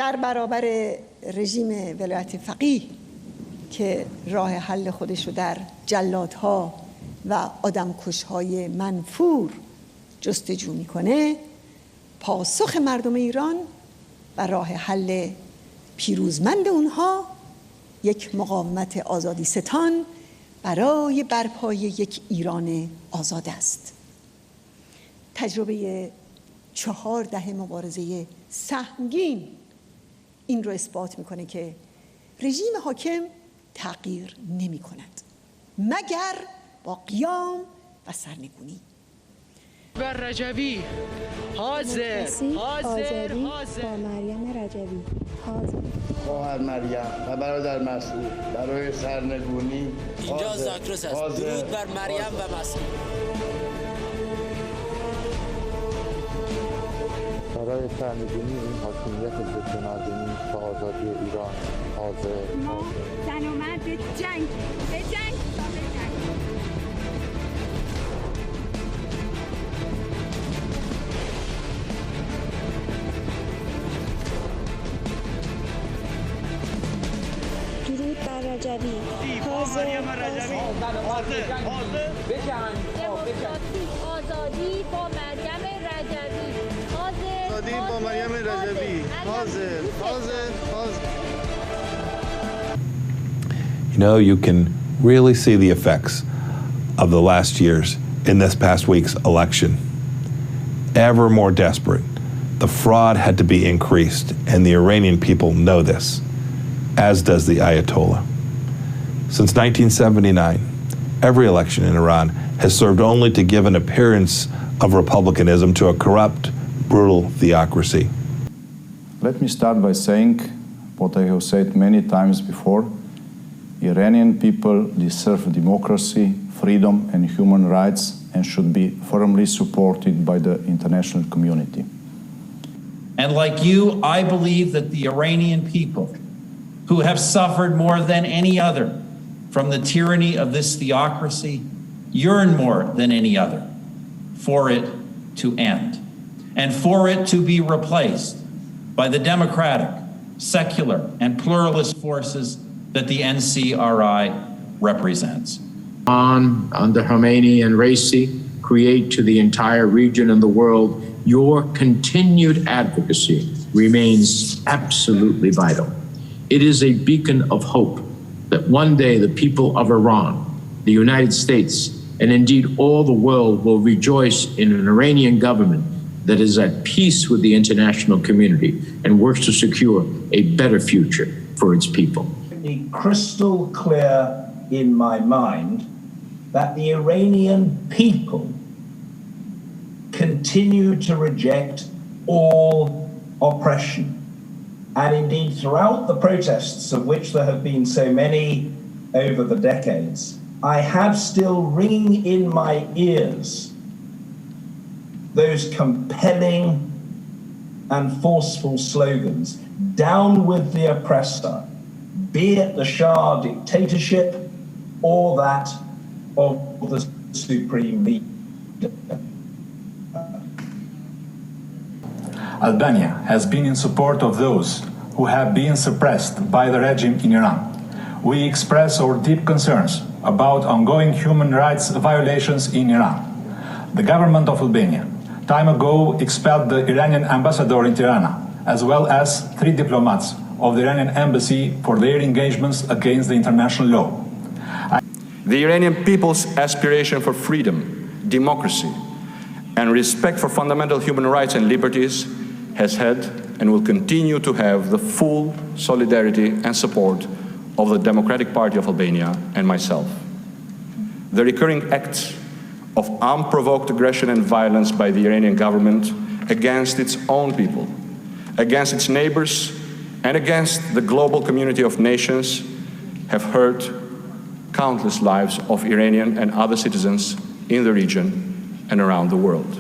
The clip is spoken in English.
در برابر رژیم ولایت فقیه که راه حل خودش رو در جلادها و آدمکش‌های منفور جستجو میکنه، پاسخ مردم ایران و راه حل پیروزمند اونها یک مقاومت آزادی ستان برای برپای یک ایران آزاد است. تجربه 4 دهه مبارزه سهمگین این رو اثبات میکنه که رژیم حاکم تغییر نمی کند مگر با قیام و سرنگونی. و رجوی حاضر آذری با مریم رجوی حاضر. خواهر مریم و برادر مسعود برای سرنگونی اینجا زاکروس است. درود بر مریم و مسعود. برای سرنگونی این حاکمیت ضدمردمی و آزادی ایران حاضر. ما زن و مرد به جنگ درود بر رجوی حاضر. آزادی با مریم رجوی حاضر. آزادی با مریم رجوی حاضر. You know, you can really see the effects of the last years in this past week's election. Ever more desperate. The fraud had to be increased, and the Iranian people know this, as does the Ayatollah. Since 1979, every election in Iran has served only to give an appearance of republicanism to a corrupt, brutal theocracy. Let me start by saying what I have said many times before. Iranian people deserve democracy, freedom, and human rights and should be firmly supported by the international community. And like you, I believe that the Iranian people, who have suffered more than any other from the tyranny of this theocracy, yearn more than any other for it to end and for it to be replaced by the democratic, secular, and pluralist forces that the NCRI represents. Under Khomeini and Raisi, create to the entire region and the world, your continued advocacy remains absolutely vital. It is a beacon of hope that one day the people of Iran, the United States, and indeed all the world will rejoice in an Iranian government that is at peace with the international community and works to secure a better future for its people. It's crystal clear in my mind that the Iranian people continue to reject all oppression. And indeed, throughout the protests, of which there have been so many over the decades, I have still ringing in my ears those compelling and forceful slogans: down with the oppressor, be it the Shah dictatorship or that of the supreme leader. Albania has been in support of those who have been suppressed by the regime in Iran. We express our deep concerns about ongoing human rights violations in Iran. The government of Albania time ago expelled the Iranian ambassador in Tirana, as well as 3 diplomats of the Iranian embassy for their engagements against the international law. The Iranian people's aspiration for freedom, democracy, and respect for fundamental human rights and liberties has had and will continue to have the full solidarity and support of the Democratic Party of Albania and myself. The recurring acts of unprovoked aggression and violence by the Iranian government against its own people, against its neighbors, and against the global community of nations have hurt countless lives of Iranian and other citizens in the region and around the world.